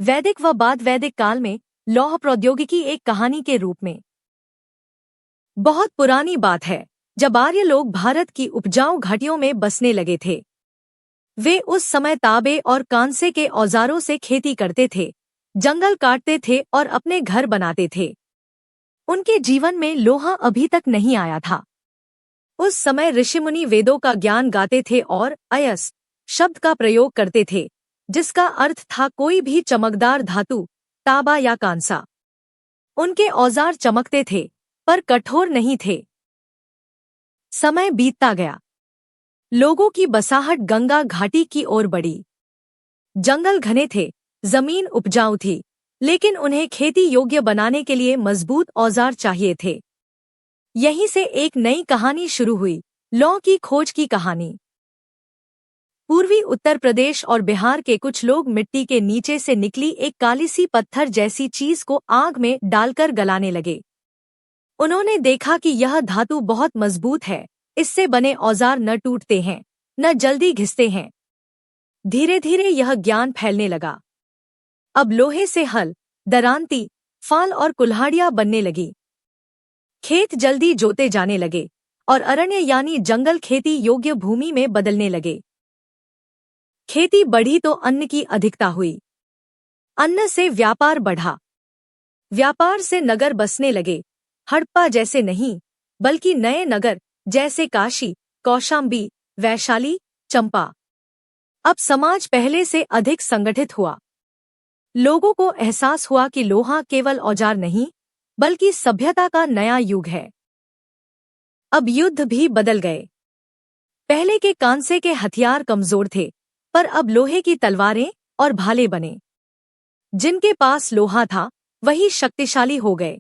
वैदिक व बाद वैदिक काल में लौह प्रौद्योगिकी एक कहानी के रूप में। बहुत पुरानी बात है, जब आर्य लोग भारत की उपजाऊ घाटियों में बसने लगे थे। वे उस समय तांबे और कांसे के औजारों से खेती करते थे, जंगल काटते थे और अपने घर बनाते थे। उनके जीवन में लोहा अभी तक नहीं आया था। उस समय ऋषिमुनि वेदों का ज्ञान गाते थे और अयस शब्द का प्रयोग करते थे, जिसका अर्थ था कोई भी चमकदार धातु, तांबा या कांसा। उनके औजार चमकते थे पर कठोर नहीं थे। समय बीतता गया। लोगों की बसाहट गंगा घाटी की ओर बढ़ी। जंगल घने थे, जमीन उपजाऊ थी, लेकिन उन्हें खेती योग्य बनाने के लिए मजबूत औजार चाहिए थे। यहीं से एक नई कहानी शुरू हुई, लौह की खोज की कहानी। पूर्वी उत्तर प्रदेश और बिहार के कुछ लोग मिट्टी के नीचे से निकली एक काली सी पत्थर जैसी चीज को आग में डालकर गलाने लगे। उन्होंने देखा कि यह धातु बहुत मजबूत है, इससे बने औजार न टूटते हैं, न जल्दी घिसते हैं। धीरे धीरे यह ज्ञान फैलने लगा। अब लोहे से हल, दरांती, फाल और कुल्हाड़ियां बनने लगी। खेत जल्दी जोते जाने लगे और अरण्य यानी जंगल खेती योग्य भूमि में बदलने लगे। खेती बढ़ी तो अन्न की अधिकता हुई। अन्न से व्यापार बढ़ा। व्यापार से नगर बसने लगे, हड़प्पा जैसे नहीं, बल्कि नए नगर जैसे काशी, कौशाम्बी, वैशाली, चंपा। अब समाज पहले से अधिक संगठित हुआ। लोगों को एहसास हुआ कि लोहा केवल औजार नहीं, बल्कि सभ्यता का नया युग है। अब युद्ध भी बदल गए। पहले के कांसे के हथियार कमजोर थे, पर अब लोहे की तलवारें और भाले बने। जिनके पास लोहा था, वही शक्तिशाली हो गए।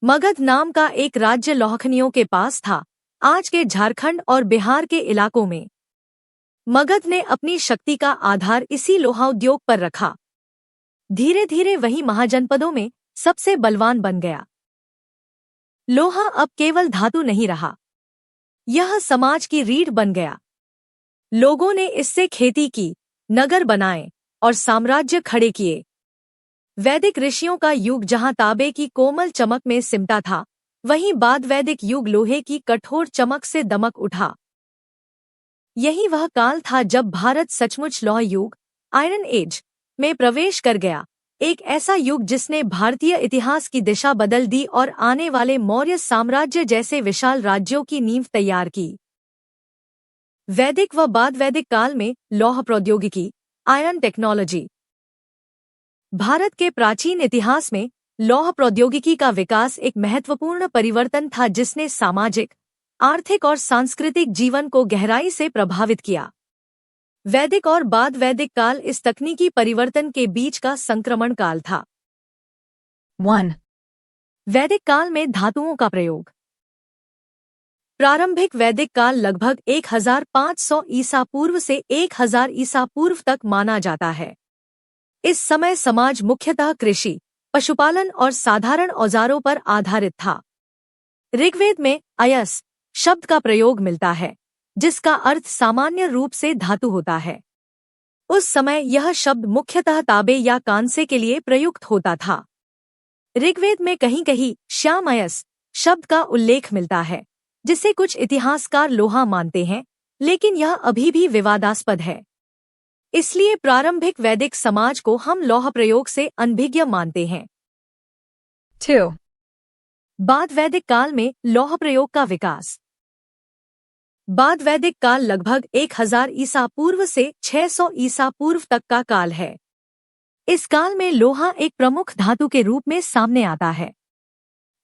मगध नाम का एक राज्य लौहखनियों के पास था, आज के झारखंड और बिहार के इलाकों में। मगध ने अपनी शक्ति का आधार इसी लोहा उद्योग पर रखा। धीरे धीरे वही महाजनपदों में सबसे बलवान बन गया। लोहा अब केवल धातु नहीं रहा, यह समाज की रीढ़ बन गया। लोगों ने इससे खेती की, नगर बनाए और साम्राज्य खड़े किए। वैदिक ऋषियों का युग जहां तांबे की कोमल चमक में सिमटा था, वहीं बाद वैदिक युग लोहे की कठोर चमक से दमक उठा। यही वह काल था जब भारत सचमुच लौह युग, आयरन एज, में प्रवेश कर गया। एक ऐसा युग जिसने भारतीय इतिहास की दिशा बदल दी और आने वाले मौर्य साम्राज्य जैसे विशाल राज्यों की नींव तैयार की। वैदिक व बाद वैदिक काल में लौह प्रौद्योगिकी, आयरन टेक्नोलॉजी। भारत के प्राचीन इतिहास में लौह प्रौद्योगिकी का विकास एक महत्वपूर्ण परिवर्तन था जिसने सामाजिक, आर्थिक और सांस्कृतिक जीवन को गहराई से प्रभावित किया। वैदिक और बाद वैदिक काल इस तकनीकी परिवर्तन के बीच का संक्रमण काल था। 1. वैदिक काल में धातुओं का प्रयोग। प्रारंभिक वैदिक काल लगभग 1500 ईसा पूर्व से 1000 ईसा पूर्व तक माना जाता है। इस समय समाज मुख्यतः कृषि, पशुपालन और साधारण औजारों पर आधारित था। ऋग्वेद में अयस शब्द का प्रयोग मिलता है, जिसका अर्थ सामान्य रूप से धातु होता है। उस समय यह शब्द मुख्यतः तांबे या कांसे के लिए प्रयुक्त होता था। ऋग्वेद में कहीं कहीं श्यामयस शब्द का उल्लेख मिलता है, जिसे कुछ इतिहासकार लोहा मानते हैं, लेकिन यह अभी भी विवादास्पद है। इसलिए प्रारंभिक वैदिक समाज को हम लौह प्रयोग से अनभिज्ञ मानते हैं। 2. बाद वैदिक काल में लौह प्रयोग का विकास। बाद वैदिक काल लगभग 1000 ईसा पूर्व से 600 ईसा पूर्व तक का काल है। इस काल में लोहा एक प्रमुख धातु के रूप में सामने आता है।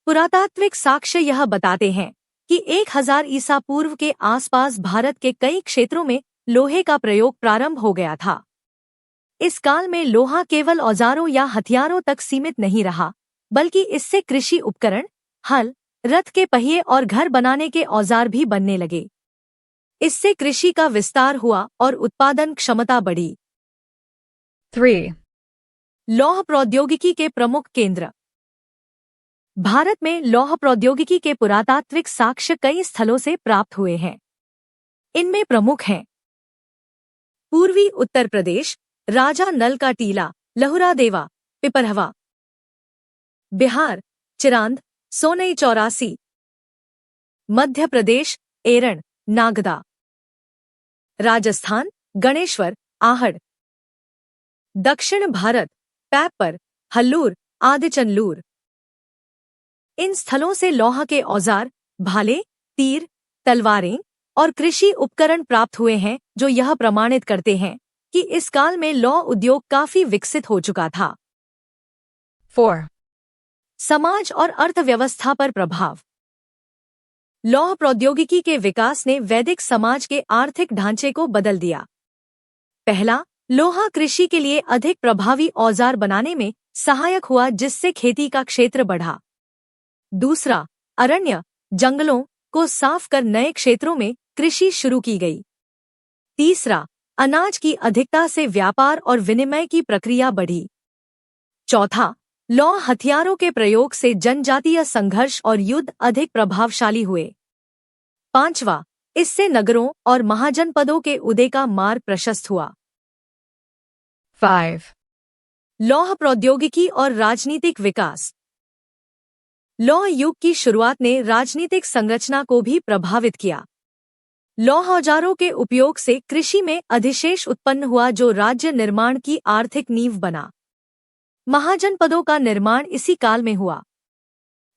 पुरातात्विक साक्ष्य यह बताते हैं कि 1000 ईसा पूर्व के आसपास भारत के कई क्षेत्रों में लोहे का प्रयोग प्रारंभ हो गया था। इस काल में लोहा केवल औजारों या हथियारों तक सीमित नहीं रहा, बल्कि इससे कृषि उपकरण, हल, रथ के पहिए और घर बनाने के औजार भी बनने लगे। इससे कृषि का विस्तार हुआ और उत्पादन क्षमता बढ़ी। 3. लौह प्रौद्योगिकी के प्रमुख केंद्र। भारत में लौह प्रौद्योगिकी के पुरातात्विक साक्ष्य कई स्थलों से प्राप्त हुए हैं। इनमें प्रमुख हैं पूर्वी उत्तर प्रदेश, राजा नल का टीला, लहुरादेवा, पिपरहवा। बिहार, चिरांद, सोनई 84। मध्य प्रदेश, एरण, नागदा। राजस्थान, गणेश्वर, आहड़। दक्षिण भारत, पैपर, हल्लूर, आदिचनलूर। इन स्थलों से लौह के औजार, भाले, तीर, तलवारें और कृषि उपकरण प्राप्त हुए हैं, जो यह प्रमाणित करते हैं कि इस काल में लौह उद्योग काफी विकसित हो चुका था। 4. समाज और अर्थव्यवस्था पर प्रभाव। लौह प्रौद्योगिकी के विकास ने वैदिक समाज के आर्थिक ढांचे को बदल दिया। पहला, लोहा कृषि के लिए अधिक प्रभावी औजार बनाने में सहायक हुआ, जिससे खेती का क्षेत्र बढ़ा। दूसरा, अरण्य, जंगलों को साफ कर नए क्षेत्रों में कृषि शुरू की गई। तीसरा, अनाज की अधिकता से व्यापार और विनिमय की प्रक्रिया बढ़ी। चौथा, लौह हथियारों के प्रयोग से जनजातीय संघर्ष और युद्ध अधिक प्रभावशाली हुए। पांचवा, इससे नगरों और महाजनपदों के उदय का मार्ग प्रशस्त हुआ। 5. लौह प्रौद्योगिकी और राजनीतिक विकास। लौह युग की शुरुआत ने राजनीतिक संरचना को भी प्रभावित किया। लौह औजारों के उपयोग से कृषि में अधिशेष उत्पन्न हुआ, जो राज्य निर्माण की आर्थिक नींव बना। महाजनपदों का निर्माण इसी काल में हुआ।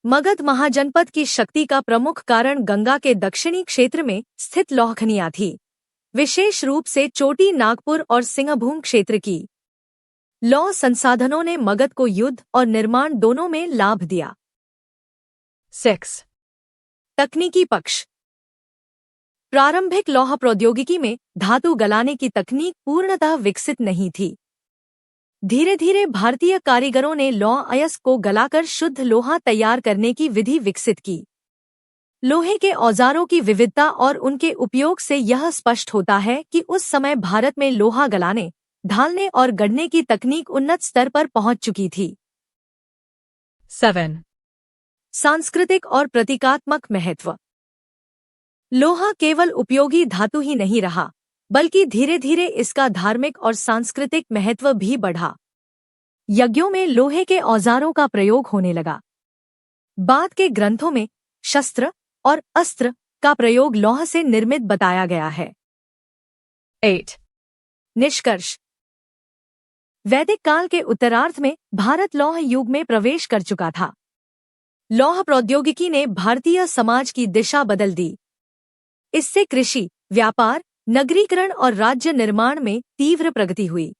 मगध महाजनपद की शक्ति का प्रमुख कारण गंगा के दक्षिणी क्षेत्र में स्थित लौह खनियां थी, विशेष रूप से चोटी नागपुर और सिंहभूम क्षेत्र की। लौह संसाधनों ने मगध को युद्ध और निर्माण दोनों में लाभ दिया। 6. तकनीकी पक्ष। प्रारंभिक लौह प्रौद्योगिकी में धातु गलाने की तकनीक पूर्णतः विकसित नहीं थी। धीरे धीरे भारतीय कारीगरों ने लौह अयस्क को गलाकर शुद्ध लोहा तैयार करने की विधि विकसित की। लोहे के औजारों की विविधता और उनके उपयोग से यह स्पष्ट होता है कि उस समय भारत में लोहा गलाने, ढालने और गढ़ने की तकनीक उन्नत स्तर पर पहुंच चुकी थी। 7. सांस्कृतिक और प्रतीकात्मक महत्व। लोहा केवल उपयोगी धातु ही नहीं रहा, बल्कि धीरे धीरे इसका धार्मिक और सांस्कृतिक महत्व भी बढ़ा। यज्ञों में लोहे के औजारों का प्रयोग होने लगा। बाद के ग्रंथों में शस्त्र और अस्त्र का प्रयोग लौह से निर्मित बताया गया है। 8. निष्कर्ष। वैदिक काल के उत्तरार्ध में भारत लौह युग में प्रवेश कर चुका था। लौह प्रौद्योगिकी ने भारतीय समाज की दिशा बदल दी। इससे कृषि, व्यापार, नगरीकरण और राज्य निर्माण में तीव्र प्रगति हुई।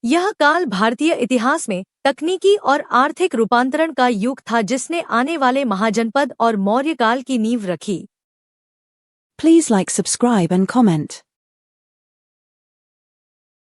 यह काल भारतीय इतिहास में तकनीकी और आर्थिक रूपांतरण का युग था, जिसने आने वाले महाजनपद और मौर्य काल की नींव रखी। Please like, subscribe and comment.